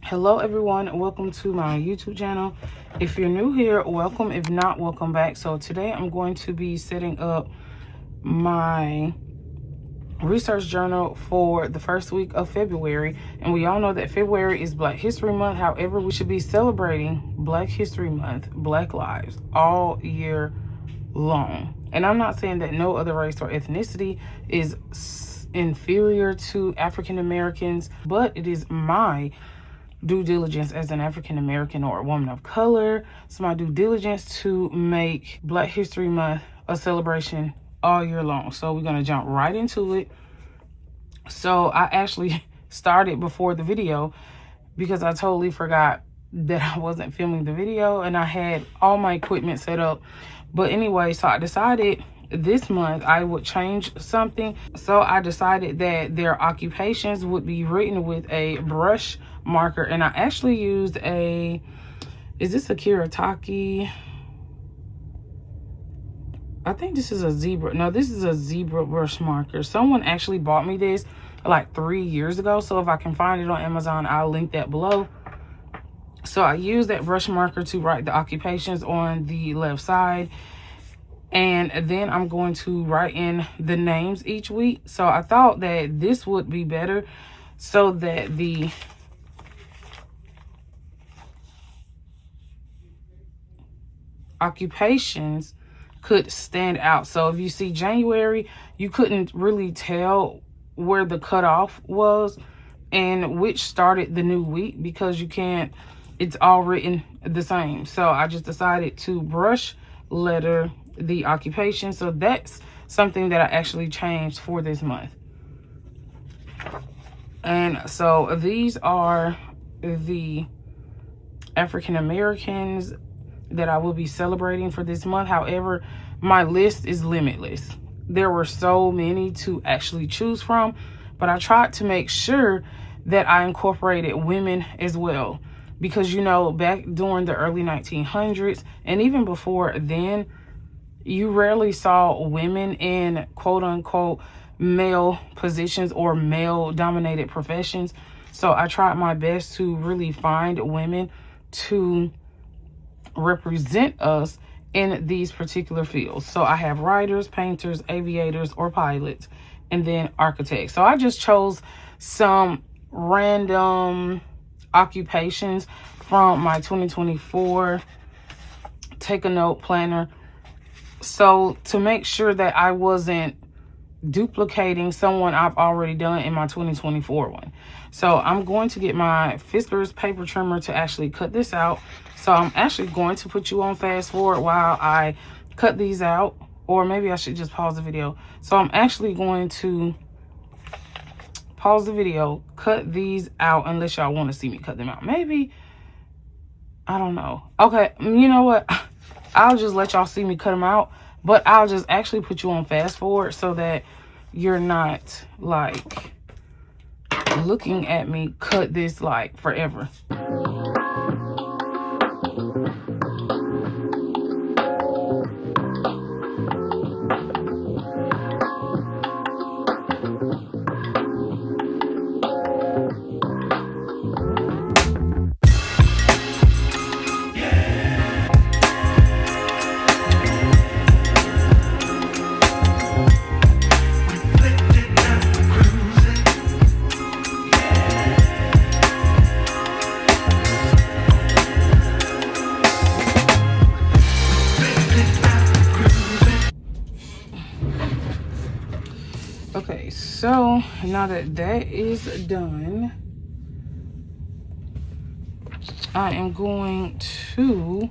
Hello everyone, welcome to my YouTube channel. If you're new here, welcome. If not, welcome back. So today I'm going to be setting up my research journal for the first week of February. And we all know that February is Black History Month. However, we should be celebrating Black History Month, Black lives, all year long. And I'm not saying that no other race or ethnicity is inferior to African Americans, but it is my due diligence as an African American or a woman of color. It's my due diligence to make Black History Month a celebration all year long. So we're gonna jump right into it. So I actually started before the video because I totally forgot that I wasn't filming the video and I had all my equipment set up. But anyway, so I decided this month I would change something. So I decided that their occupations would be written with a brush marker, and I actually used is this a Kiritaki? I think this is a zebra. No, this is a zebra brush marker. Someone actually bought me this like 3 years ago. So if I can find it on Amazon, I'll link that below. So I used that brush marker to write the occupations on the left side. And then I'm going to write in the names each week. So I thought that this would be better so that the occupations could stand out. So if you see January, you couldn't really tell where the cutoff was and which started the new week because you can't, it's all written the same. So I just decided to brush letter the occupation. So that's something that I actually changed for this month. And so these are the African Americans that I will be celebrating for this month. However, my list is limitless. There were so many to actually choose from, but I tried to make sure that I incorporated women as well, because you know, back during the early 1900s and even before then, you rarely saw women in quote unquote male positions or male dominated professions. So I tried my best to really find women to represent us in these particular fields. So I have writers, painters, aviators or pilots, and then architects. So I just chose some random occupations from my 2024 take a note planner. So to make sure that I wasn't duplicating someone I've already done in my 2024 one. So I'm going to get my Fiskars paper trimmer to actually cut this out. So I'm actually going to put you on fast forward while I cut these out, or maybe I should just pause the video. So I'm actually going to pause the video, cut these out, unless y'all want to see me cut them out. Maybe, I don't know. Okay, you know what? I'll just let y'all see me cut them out, but I'll just actually put you on fast forward so that you're not like looking at me cut this like forever. Okay, so now that that is done, I am going to,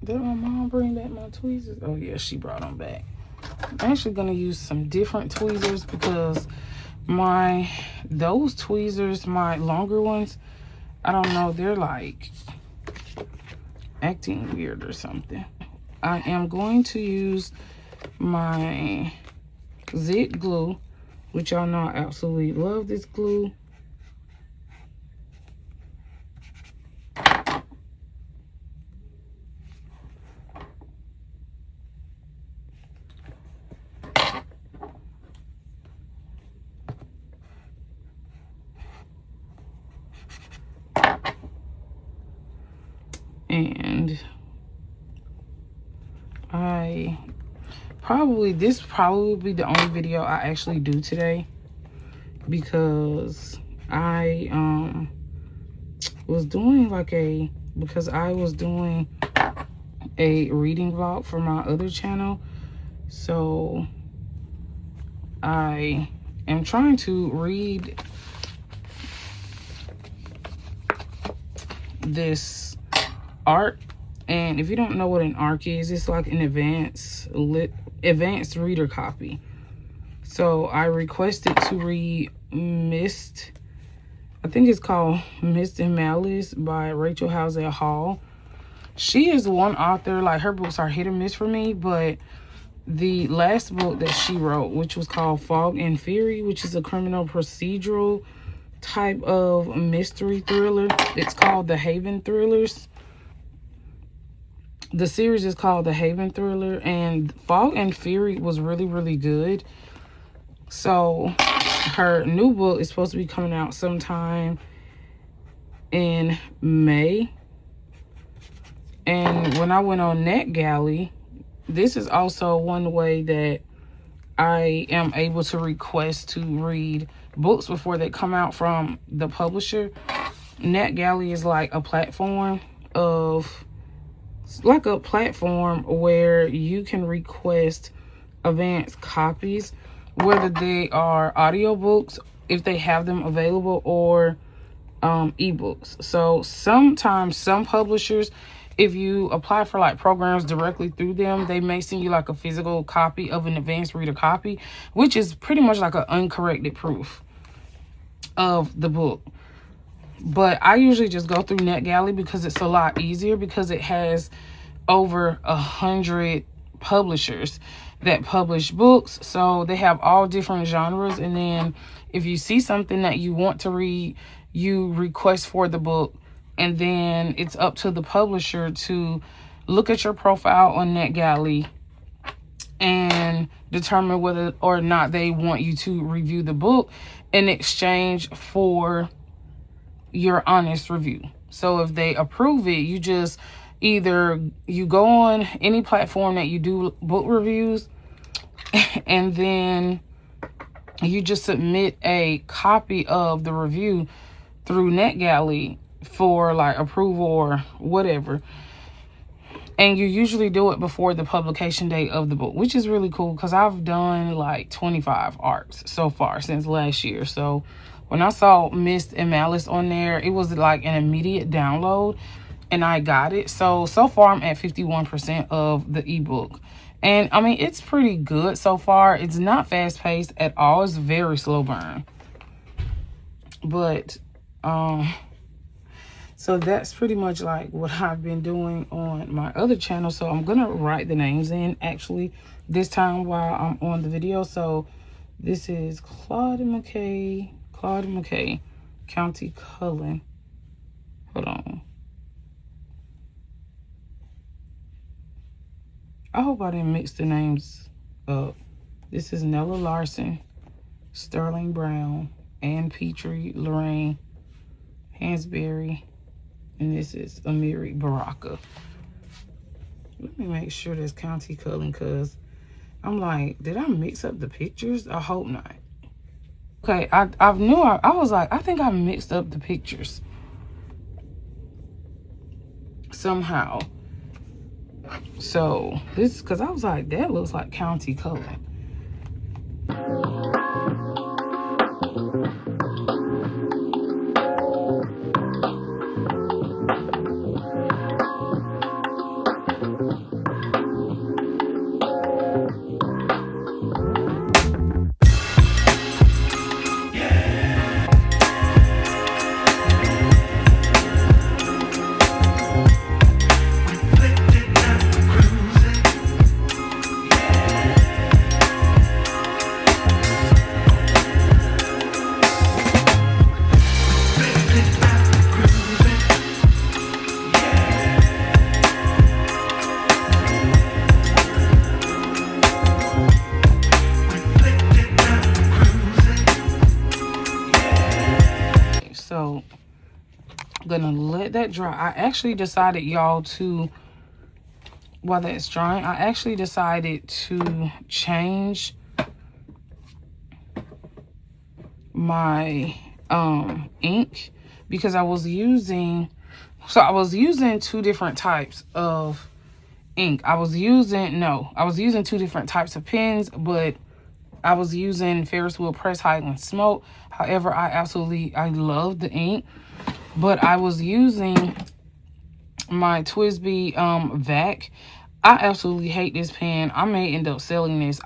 did my mom bring back my tweezers? Oh yeah, she brought them back. I'm actually gonna use some different tweezers because those tweezers, my longer ones, I don't know, they're like acting weird or something. I am going to use my zit glue, which y'all know I absolutely love this glue. And this probably will be the only video I actually do today, because I was doing a reading vlog for my other channel. So I am trying to read this ARC. And if you don't know what an ARC is, it's like an advanced reader copy. So I requested to read Mist. I think it's called Mist and Malice by Rachel Housel Hall. She is one author, like her books are hit or miss for me, but the last book that she wrote, which was called Fog and Fury, which is a criminal procedural type of mystery thriller. It's called The Haven Thrillers. The series is called The Haven Thriller, and Fog and Fury was really, really good. So her new book is supposed to be coming out sometime in May. And when I went on NetGalley, this is also one way that I am able to request to read books before they come out from the publisher. NetGalley is like a platform where you can request advanced copies, whether they are audiobooks, if they have them available, or ebooks. So sometimes some publishers, if you apply for like programs directly through them, they may send you like a physical copy of an advanced reader copy, which is pretty much like an uncorrected proof of the book. But I usually just go through NetGalley because it's a lot easier, because it has over 100 publishers that publish books. So they have all different genres. And then if you see something that you want to read, you request for the book. And then it's up to the publisher to look at your profile on NetGalley and determine whether or not they want you to review the book in exchange for your honest review. So if they approve it, you just either you go on any platform that you do book reviews, and then you just submit a copy of the review through NetGalley for like approval or whatever. And you usually do it before the publication date of the book, which is really cool, because I've done like 25 ARCs so far since last year. So when I saw Mist and Malice on there, it was like an immediate download, and I got it. So far I'm at 51% of the ebook. And I mean, it's pretty good so far. It's not fast paced at all. It's very slow burn. But so that's pretty much like what I've been doing on my other channel. So I'm gonna write the names in actually this time while I'm on the video. So this is Claude McKay, County Cullen. Hold on. I hope I didn't mix the names up. This is Nella Larson, Sterling Brown, Ann Petrie, Lorraine Hansberry, and this is Amiri Baraka. Let me make sure that's County Cullen, because I'm like, did I mix up the pictures? I hope not. Okay, I was like, I think I mixed up the pictures somehow. So this, because I was like, that looks like County Cullen. let that dry. I actually decided, y'all, to, while that's drying, I actually decided to change my ink, because I was using two different types of ink. I was using two different types of pens, but I was using Ferris Wheel Press Highland Smoke. However, I love the ink, but I was using my TWSBI VAC. I absolutely hate this pen. I may end up selling this.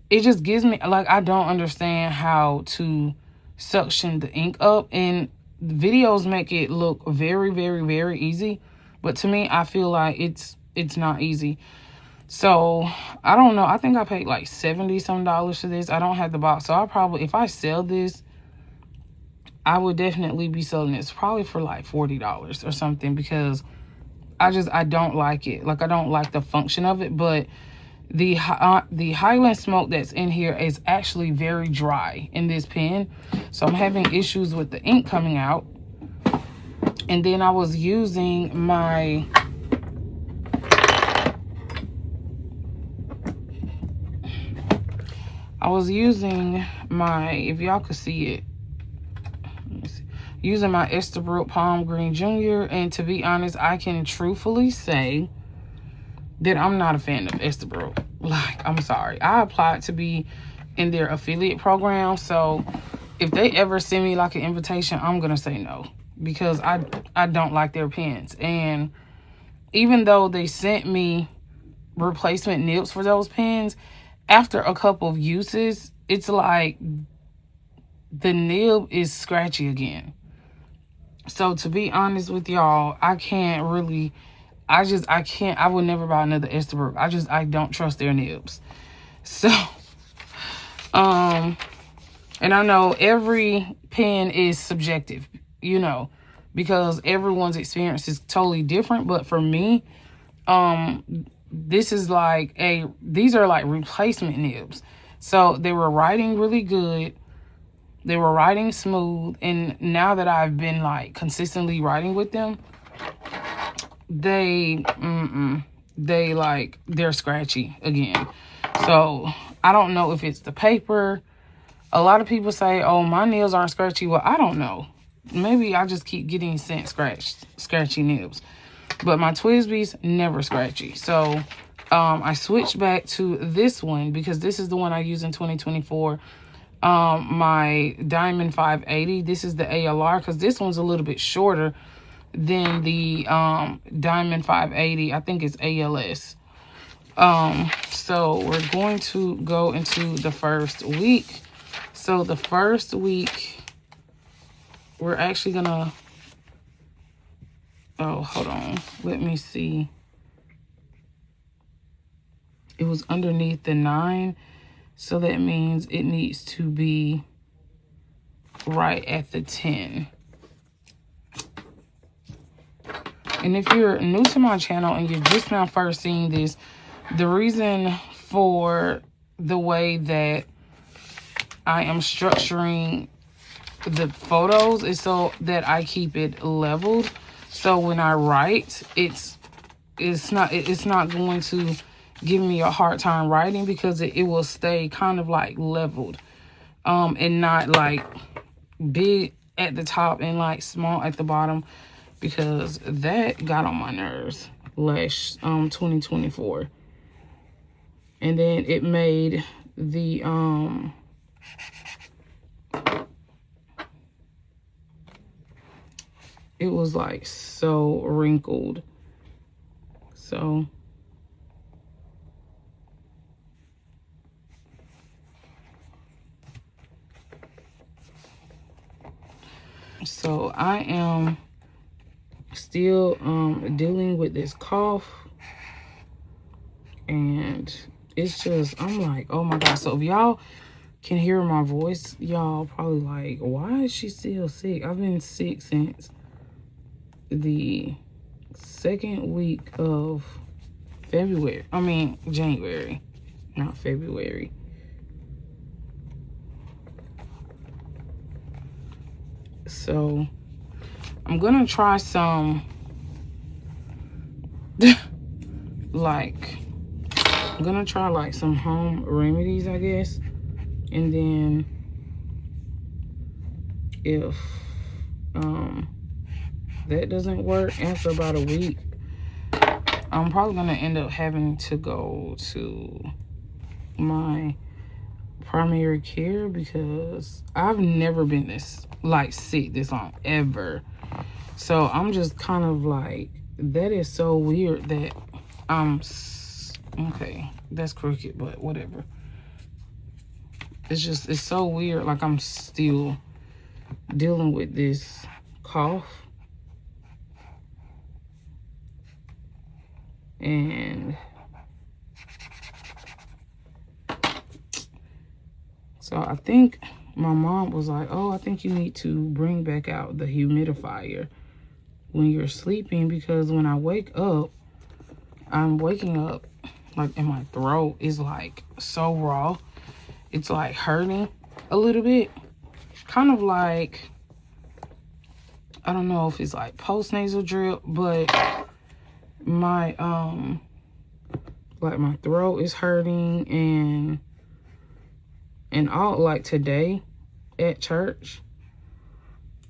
It just gives me, like, I don't understand how to suction the ink up, and videos make it look very, very, very easy, but to me, I feel like it's not easy. So I don't know, I think I paid like $70 some for this. I don't have the box, so I'll probably, if I sell this, I would definitely be selling this probably for like $40 or something, because I don't like it. Like, I don't like the function of it. But the Highland Smoke that's in here is actually very dry in this pen, so I'm having issues with the ink coming out. And then I was using my if y'all could see it, using my Estelle Palm Green Jr. And to be honest, I can truthfully say that I'm not a fan of Estelle. Like, I'm sorry. I applied to be in their affiliate program, so if they ever send me like an invitation, I'm gonna say no, because I don't like their pens. And even though they sent me replacement nibs for those pens, after a couple of uses, it's like the nib is scratchy again. So to be honest with y'all, I can't really, I would never buy another Estelle. I don't trust their nibs. So, and I know every pen is subjective, you know, because everyone's experience is totally different. But for me, these are like replacement nibs. So they were writing really good. They were writing smooth. And now that I've been like consistently writing with them, they're scratchy again. So I don't know if it's the paper. A lot of people say, oh, my nails aren't scratchy. Well, I don't know. Maybe I just keep getting sent scratchy nibs. But my TWSBI's never scratchy. So I switched back to this one, because this is the one I use in 2024. My Diamond 580. This is the ALR, because this one's a little bit shorter than the Diamond 580. I think it's ALS. So we're going to go into the first week. So the first week, we're actually gonna, oh, hold on, let me see. It was underneath the 9, so that means it needs to be right at the 10. And if you're new to my channel and you're just now first seeing this, the reason for the way that I am structuring the photos is so that I keep it leveled. So when I write, it's not going to give me a hard time writing, because it will stay kind of like leveled, and not like big at the top and like small at the bottom, because that got on my nerves last 2024. And then it made the it was like so wrinkled. So I am still dealing with this cough, and it's just, I'm like, oh my God. So if y'all can hear my voice, y'all probably like, why is she still sick? I've been sick since the second week of February. I mean, January, not February. So I'm gonna try some like I'm gonna try like some home remedies, I guess. And then if that doesn't work after about a week, I'm probably gonna end up having to go to my primary care, because I've never been this like sick this long ever. So I'm just kind of like, that is so weird that okay, that's crooked, but whatever. It's so weird, like I'm still dealing with this cough. And so I think my mom was like, oh, I think you need to bring back out the humidifier when you're sleeping, because when I wake up, I'm waking up like, and my throat is like so raw. It's like hurting a little bit. Kind of like, I don't know if it's like post-nasal drip, but my like my throat is hurting. And all, like today at church,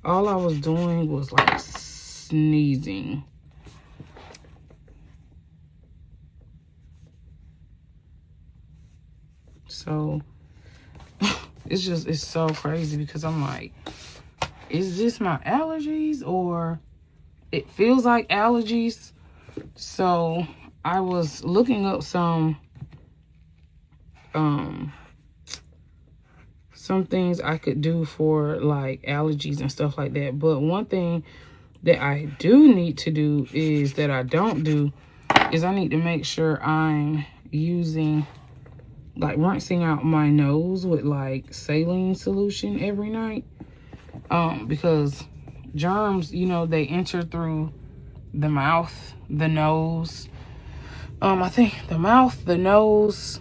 all I was doing was like sneezing. So it's so crazy, because I'm like, is this my allergies, or it feels like allergies? So I was looking up some things I could do for like allergies and stuff like that. But one thing that I do need to do is, that I don't do, is I need to make sure I'm using, like, rinsing out my nose with like saline solution every night. Because germs, you know, they enter through the mouth, the nose. I think the mouth, the nose,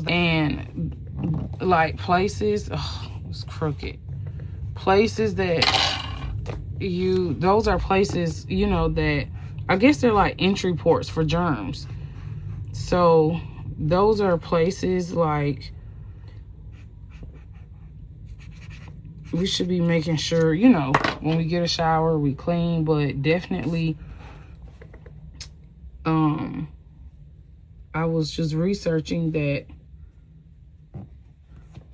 and like places, it's crooked. Places that those are places, you know, that I guess they're like entry ports for germs. So those are places like we should be making sure, you know, when we get a shower, we clean. But definitely, I was just researching that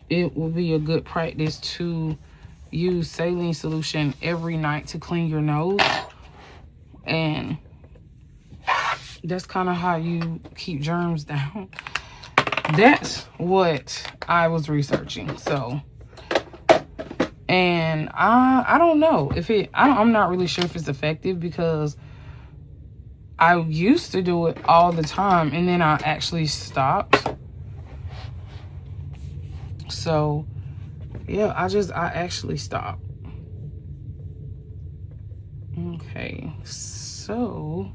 it will be a good practice to use saline solution every night to clean your nose. And that's kind of how you keep germs down. That's what I was researching. So, and I don't know if I'm not really sure if it's effective, because I used to do it all the time, and then I actually stopped. So yeah, I actually stopped. Okay, so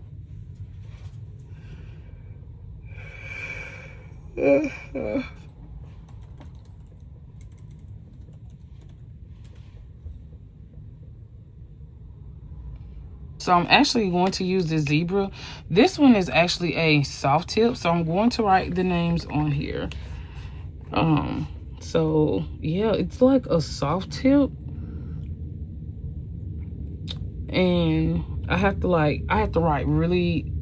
so I'm actually going to use the zebra. This one is actually a soft tip, so I'm going to write the names on here. So yeah, it's like a soft tip, and I have to write really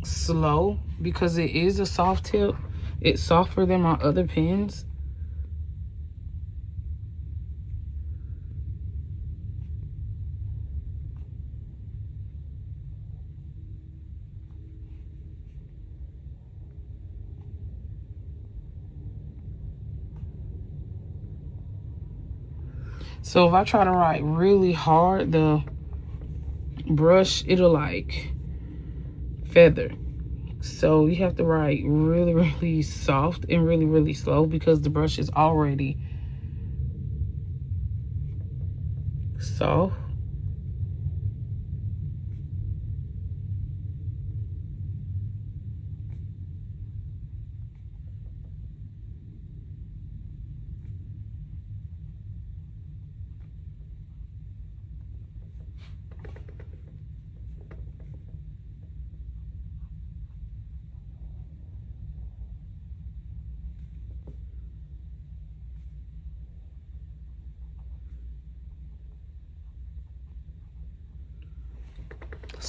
slow, because it is a soft tip. It's softer than my other pens. So if I try to write really hard, the brush, it'll like feather. So you have to write really, really soft and really, really slow, because the brush is already soft.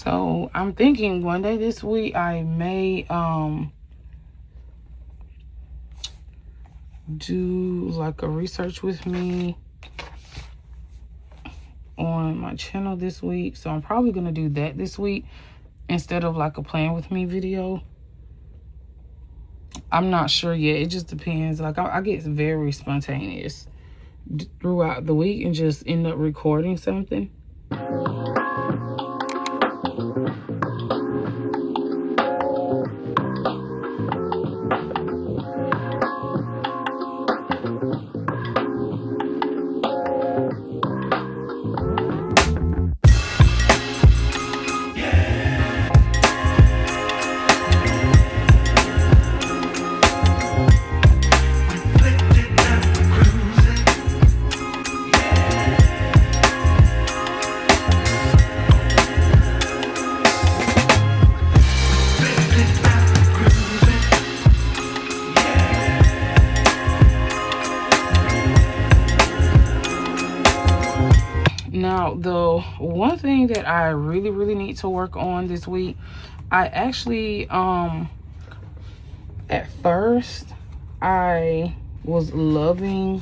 So I'm thinking one day this week I may do like a research with me on my channel this week. So I'm probably gonna do that this week instead of like a plan with me video. I'm not sure yet. It just depends. Like I get very spontaneous throughout the week and just end up recording something. Now, the one thing that I really need to work on this week, I actually, at first, I was loving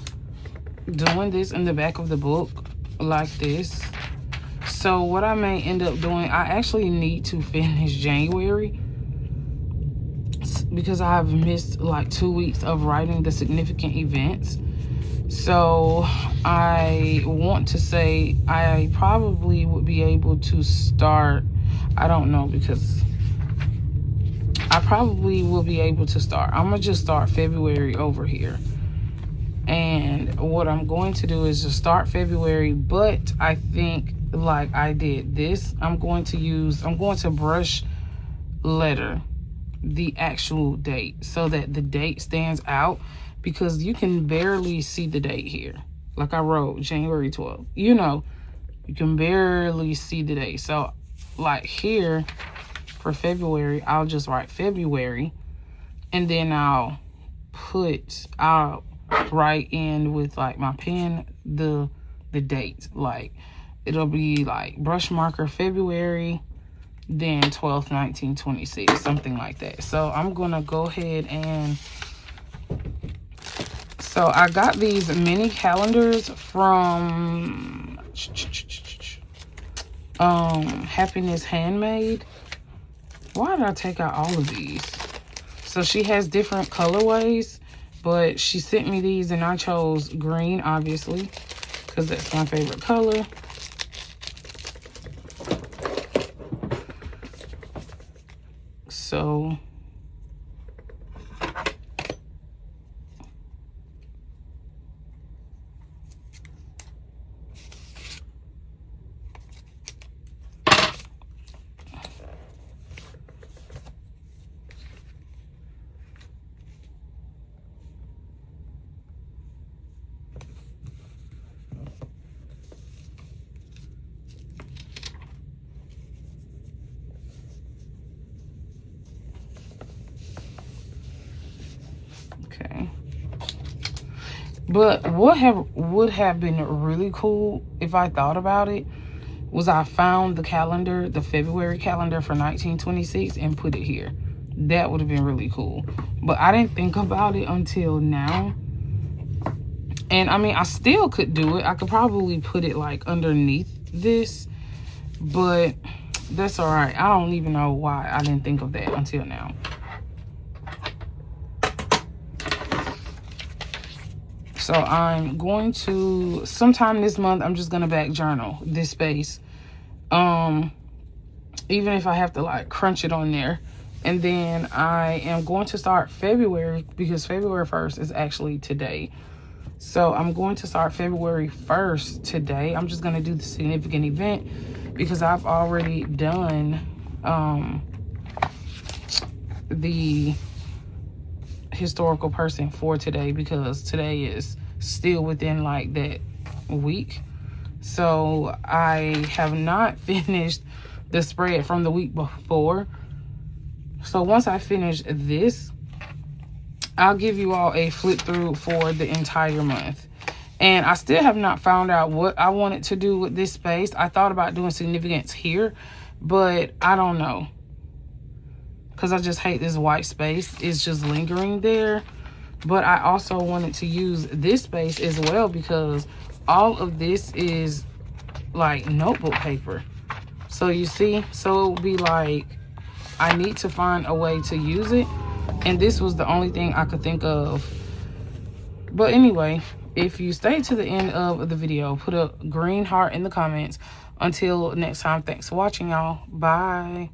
doing this in the back of the book like this. So what I may end up doing, I actually need to finish January because I've missed like 2 weeks of writing the significant events. So I want to say I probably would be able to start, I don't know, because I probably will be able to start. I'm gonna just start February over here. And what I'm going to do is just start February, but I think like I did this, I'm going to brush letter the actual date so that the date stands out, because you can barely see the date here. Like I wrote January 12th, you know, you can barely see the date. So like here for February, I'll just write February, and then I'll write in with like my pen the date. Like it'll be like brush marker February, then 12th 1926, something like that. So I'm gonna go ahead and, so I got these mini calendars from Happiness Handmade. Why did I take out all of these? So she has different colorways, but she sent me these and I chose green, obviously, because that's my favorite color. So okay. But what would have been really cool if I thought about it was I found the calendar, the February calendar for 1926, and put it here. That would have been really cool. But I didn't think about it until now. And I mean, I still could do it. I could probably put it like underneath this, but that's all right. I don't even know why I didn't think of that until now. So I'm going to, sometime this month, I'm just gonna back journal this space. Even if I have to like crunch it on there. And then I am going to start February, because February 1st is actually today. So I'm going to start February 1st today. I'm just gonna do the significant event because I've already done the historical person for today, because today is still within like that week. So I have not finished the spread from the week before. So once I finish this, I'll give you all a flip through for the entire month. And I still have not found out what I wanted to do with this space. I thought about doing significance here, but I don't know, because I just hate this white space. It's just lingering there. But I also wanted to use this space as well, because all of this is like notebook paper. So you see, so it would be like, I need to find a way to use it, and this was the only thing I could think of. But anyway, if you stay to the end of the video, put a green heart in the comments. Until next time, thanks for watching, y'all. Bye.